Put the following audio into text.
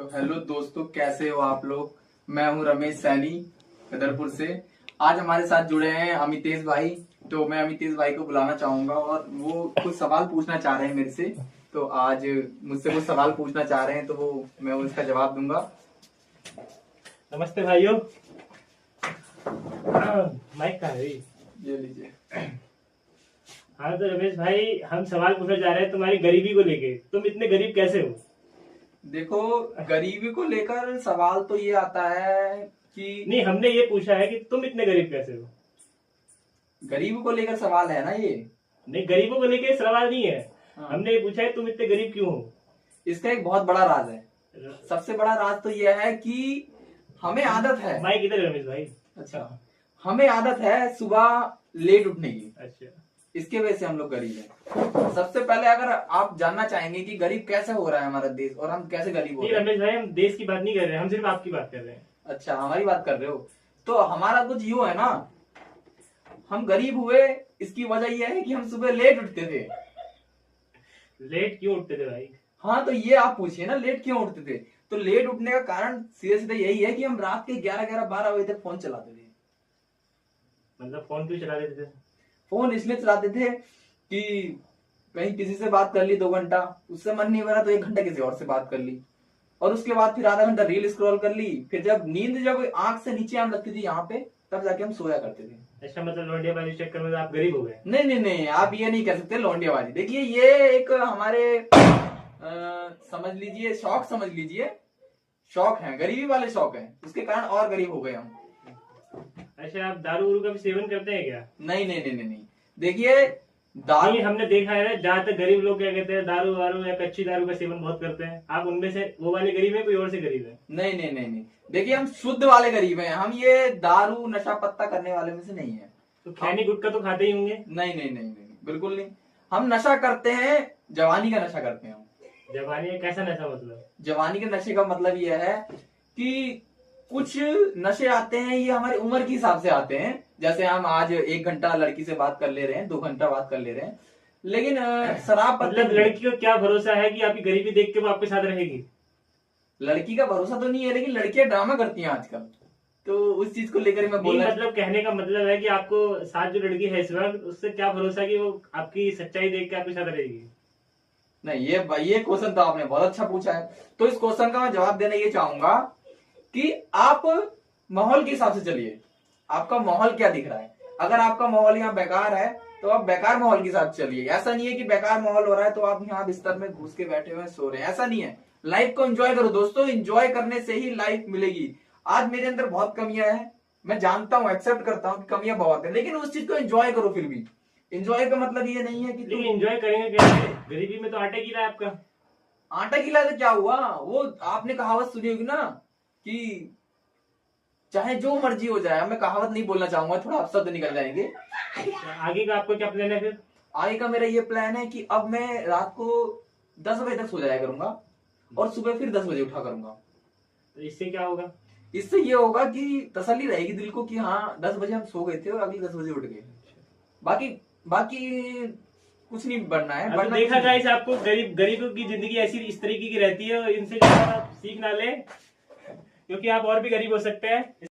तो हेलो दोस्तों, कैसे हो आप लोग। मैं हूं रमेश सैनी कदरपुर से। आज हमारे साथ जुड़े हैं अमितेश भाई। तो मैं अमितेश भाई को बुलाना चाहूंगा और वो कुछ सवाल पूछना चाह रहे हैं मेरे से। तो आज मुझसे कुछ सवाल पूछना चाह रहे हैं तो वो मैं उसका जवाब दूंगा। नमस्ते भाइयों। माइक कहाँ है? ये लीजिए। हाँ तो रमेश भाई, हम सवाल पूछना चाह रहे हैं तुम्हारी गरीबी को लेके। तुम इतने गरीब कैसे हो? देखो, गरीबी को लेकर सवाल तो ये आता है कि नहीं, हमने ये पूछा है कि तुम इतने गरीब कैसे हो। गरीबी को लेकर सवाल है ना ये। नहीं, गरीबों को लेके सवाल नहीं है। हाँ। हमने ये पूछा है तुम इतने गरीब क्यों हो। इसका एक बहुत बड़ा राज है। सबसे बड़ा राज तो यह है कि हमें आदत है। माइक इधर है रमेश भाई। अच्छा, हमें आदत है सुबह लेट उठने की। अच्छा, इसके वजह से हम लोग गरीब हैं। सबसे पहले अगर आप जानना चाहेंगे कि गरीब कैसे हो रहा है हमारा देश और हम कैसे गरीब हो नहीं रहे हैं। रमेश भाई, हम देश की बात नहीं कर रहे हैं, हम सिर्फ आपकी बात कर रहे हैं। अच्छा, हमारी बात कर रहे हो तो हमारा कुछ यूं है ना। हम गरीब हुए, इसकी वजह यह है कि हम सुबह लेट उठते थे। लेट क्यों उठते थे भाई? हाँ, तो ये आप पूछिए ना, लेट क्यों उठते थे। तो लेट उठने का कारण सीधे सीधे यही है कि हम रात के 11-12 बजे तक फोन चलाते थे। मतलब फोन क्यों चला देते थे? फोन इसलिए चलाते थे कि कहीं किसी से बात कर ली 2 घंटा, उससे मन नहीं भरा तो 1 घंटा किसी और से बात कर ली, और उसके बाद फिर आधा घंटा रील स्क्रॉल कर ली। फिर जब आंख से नीचे आने लगती थी यहाँ पे, तब जाके हम सोया करते थे। अच्छा, मतलब लौंडियाबाजी के चक्कर में आप गरीब हो गए? नहीं नहीं नहीं, आप ये नहीं कह सकते लौंडियाबाजी। देखिए, ये एक हमारे समझ लीजिए, शौक समझ लीजिए। शौक है, गरीबी वाले शौक है, उसके कारण और गरीब हो गए हम। अच्छा, आप दारू उरू का भी सेवन करते हैं क्या? नहीं नहीं नहीं नहीं नहीं। देखिए, दारू नहीं, हमने देखा है ना, ज्यादातर गरीब लोग क्या कहते हैं, दारू वारू या कच्ची दारू का सेवन बहुत करते हैं। आप उनमें से वो वाले गरीब है, कोई और से गरीब है? नहीं नहीं नहीं नहीं। देखिए, हम शुद्ध वाले गरीब हैं। हम ये दारू नशा पत्ता करने वाले में से नहीं है। तो खैनी गुटखा तो खाते ही होंगे? नहीं नहीं नहीं नहीं, बिल्कुल नहीं। हम नशा करते हैं, जवानी का नशा करते हैं हम। जवानी है कैसा नशा मतलब? जवानी के नशे का मतलब यह है कि कुछ नशे आते हैं, ये हमारी उम्र के हिसाब से आते हैं। जैसे हम आज 1 घंटा लड़की से बात कर ले रहे हैं, 2 घंटा बात कर ले रहे हैं, लेकिन शराब मतलब लड़की को क्या भरोसा है कि आपकी गरीबी देख के वो आपके साथ रहेगी? लड़की का भरोसा तो नहीं है, लेकिन लड़कियां ड्रामा करती हैं आजकल। तो उस चीज को लेकर मैं बोलना मतलब कहने का मतलब है कि आपको साथ जो लड़की है इस वक्त, उससे क्या भरोसा है कि वो आपकी सच्चाई देख के आपके साथ रहेगी? नहीं। ये क्वेश्चन तो आपने बहुत अच्छा पूछा है। तो इस क्वेश्चन का मैं जवाब देना ये चाहूंगा कि आप माहौल के हिसाब से चलिए। आपका माहौल क्या दिख रहा है। अगर आपका माहौल यहाँ बेकार है तो आप बेकार माहौल के साथ चलिए। ऐसा नहीं है कि बेकार माहौल हो रहा है तो आप यहाँ बिस्तर में घुस के बैठे हुए सो रहे हैं, ऐसा नहीं है। लाइफ को एंजॉय करो दोस्तों, एंजॉय करने से ही लाइफ मिलेगी। आज मेरे अंदर बहुत कमियां हैं, मैं जानता हूँ, एक्सेप्ट करता हूँ कि कमियां बहुत है, लेकिन उस चीज को एंजॉय करो। फिर भी एंजॉय का मतलब ये नहीं है कि लेकिन एंजॉय करेंगे कैसे? गरीबी में तो आटे गिरा है आपका। आटा खिला तो क्या हुआ। वो आपने कहावत सुनी होगी ना कि चाहे जो मर्जी हो जाए। मैं कहावत नहीं बोलना चाहूंगा, थोड़ा शब्द निकल जाएंगे। आगे का आपको क्या प्लान है फिर? आगे का मेरा ये प्लान है कि अब मैं रात को 10 बजे तक सो जाया करूंगा और सुबह फिर 10 बजे उठा करूंगा। तो इससे क्या होगा? इससे ये होगा कि तसल्ली रहेगी दिल को कि हाँ 10 बजे हम सो गए थे और अगले 10 बजे उठ गए। बाकी बाकी कुछ नहीं बनना है। अब तो देखा जाए इसे, आपको गरीबों की जिंदगी ऐसी इस तरीके की रहती है और इनसे जो आप सीख ना ले, क्योंकि आप और भी गरीब हो सकते हैं।